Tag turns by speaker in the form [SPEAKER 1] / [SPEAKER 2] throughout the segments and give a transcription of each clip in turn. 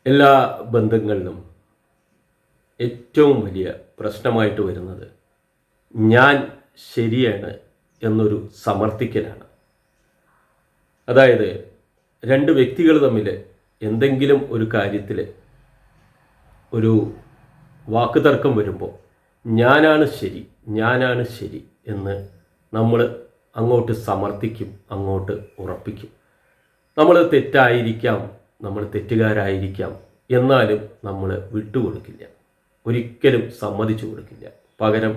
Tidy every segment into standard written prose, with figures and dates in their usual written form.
[SPEAKER 1] എല്ലാ ബന്ധങ്ങളിലും ഏറ്റവും വലിയ പ്രശ്നമായിട്ട് വരുന്നത് ഞാൻ ശരിയാണ് എന്നൊരു സമർത്ഥിക്കലാണ്. അതായത് രണ്ട് വ്യക്തികൾ തമ്മിൽ എന്തെങ്കിലും ഒരു കാര്യത്തിൽ ഒരു വാക്കുതർക്കം വരുമ്പോൾ ഞാനാണ് ശരി എന്ന് നമ്മൾ അങ്ങോട്ട് സമർത്ഥിക്കും, അങ്ങോട്ട് ഉറപ്പിക്കും. നമ്മൾ തെറ്റായിരിക്കാം, നമ്മൾ തെറ്റുകാരായിരിക്കാം, എന്നാലും നമ്മൾ വിട്ടുകൊടുക്കില്ല, ഒരിക്കലും സമ്മതിച്ചു കൊടുക്കില്ല. പകരം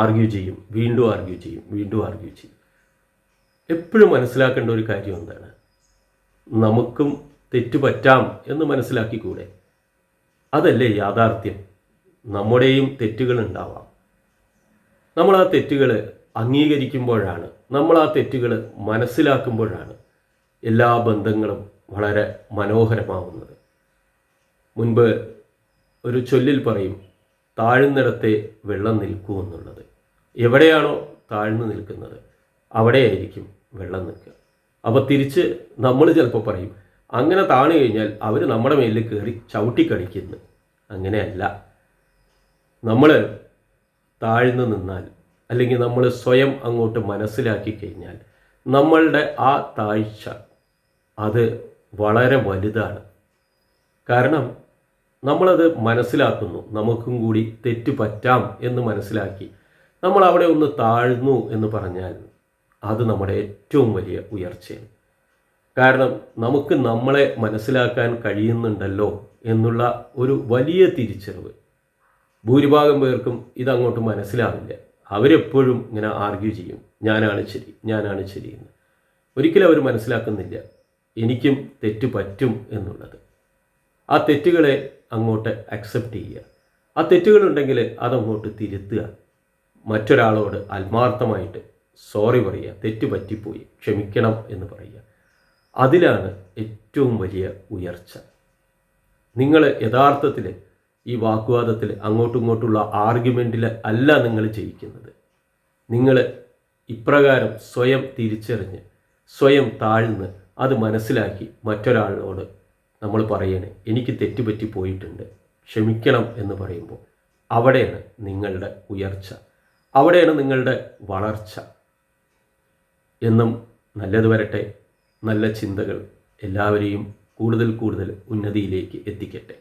[SPEAKER 1] ആർഗ്യൂ ചെയ്യും, വീണ്ടും ആർഗ്യൂ ചെയ്യും. എപ്പോഴും മനസ്സിലാക്കേണ്ട ഒരു കാര്യം എന്താണ്? നമുക്കും തെറ്റ് പറ്റാം എന്ന് മനസ്സിലാക്കിക്കൂടെ? അതല്ലേ യാഥാർത്ഥ്യം. നമ്മുടെയും തെറ്റുകൾ ഉണ്ടാവാം. നമ്മൾ ആ തെറ്റുകൾ അംഗീകരിക്കുമ്പോഴാണ്, നമ്മൾ ആ തെറ്റുകൾ മനസ്സിലാക്കുമ്പോഴാണ് എല്ലാ ബന്ധങ്ങളും വളരെ മനോഹരമാവുന്നത്. മുൻപ് ഒരു ചൊല്ലിൽ പറയും, താഴ്ന്നിടത്തെ വെള്ളം നിൽക്കൂ എന്നുള്ളത്. എവിടെയാണോ താഴ്ന്നു നിൽക്കുന്നത് അവിടെയായിരിക്കും വെള്ളം നിൽക്കുക. അപ്പോൾ തിരിച്ച് നമ്മൾ ചിലപ്പോൾ പറയും, അങ്ങനെ താണു കഴിഞ്ഞാൽ അവർ നമ്മുടെ മേലിൽ കയറി ചവിട്ടിക്കടിക്കുന്നു. അങ്ങനെയല്ല. നമ്മൾ താഴ്ന്നു നിന്നാൽ, അല്ലെങ്കിൽ നമ്മൾ സ്വയം അങ്ങോട്ട് മനസ്സിലാക്കി കഴിഞ്ഞാൽ നമ്മളുടെ ആ താഴ്ച അത് വളരെ വലുതാണ്. കാരണം നമ്മളത് മനസ്സിലാക്കുന്നു, നമുക്കും കൂടി തെറ്റ് പറ്റാം എന്ന് മനസ്സിലാക്കി നമ്മൾ അവിടെ ഒന്ന് താഴ്ന്നു എന്ന് പറഞ്ഞാൽ അത് നമ്മുടെ ഏറ്റവും വലിയ ഉയർച്ചയാണ്. കാരണം നമുക്ക് നമ്മളെ മനസ്സിലാക്കാൻ കഴിയുന്നുണ്ടല്ലോ എന്നുള്ള ഒരു വലിയ തിരിച്ചറിവ്. ഭൂരിഭാഗം പേർക്കും ഇതങ്ങോട്ട് മനസ്സിലാവില്ല. അവരെപ്പോഴും ഇങ്ങനെ ആർഗ്യൂ ചെയ്യും, ഞാനാണ് ശരി എന്ന്. ഒരിക്കലും അവർ മനസ്സിലാക്കുന്നില്ല എനിക്കും തെറ്റ് പറ്റും എന്നുള്ളത്. ആ തെറ്റുകളെ അങ്ങോട്ട് അക്സെപ്റ്റ് ചെയ്യുക. ആ തെറ്റുകളുണ്ടെങ്കിൽ അതങ്ങോട്ട് തിരുത്തുക. മറ്റൊരാളോട് ആത്മാർത്ഥമായിട്ട് സോറി പറയുക, തെറ്റ് പറ്റിപ്പോയി, ക്ഷമിക്കണം എന്ന് പറയുക. അതിലാണ് ഏറ്റവും വലിയ ഉയർച്ച. നിങ്ങൾ യഥാർത്ഥത്തിൽ ഈ വാഗ്വാദത്തിൽ അങ്ങോട്ടും ഇങ്ങോട്ടുള്ള ആർഗ്യുമെൻറ്റിൽ അല്ല നിങ്ങൾ ജയിക്കുന്നത്. നിങ്ങൾ ഇപ്രകാരം സ്വയം തിരിച്ചറിഞ്ഞ്, സ്വയം താഴ്ന്ന് അത് മനസ്സിലാക്കി മറ്റൊരാളോട് നമ്മൾ പറയണേ, എനിക്ക് തെറ്റുപറ്റി പോയിട്ടുണ്ട്, ക്ഷമിക്കണം എന്ന് പറയുമ്പോൾ അവിടെയാണ് നിങ്ങളുടെ ഉയർച്ച, അവിടെയാണ് നിങ്ങളുടെ വളർച്ച. എന്നും നല്ലത് വരട്ടെ. നല്ല ചിന്തകൾ എല്ലാവരെയും കൂടുതൽ ഉന്നതിയിലേക്ക് എത്തിക്കട്ടെ.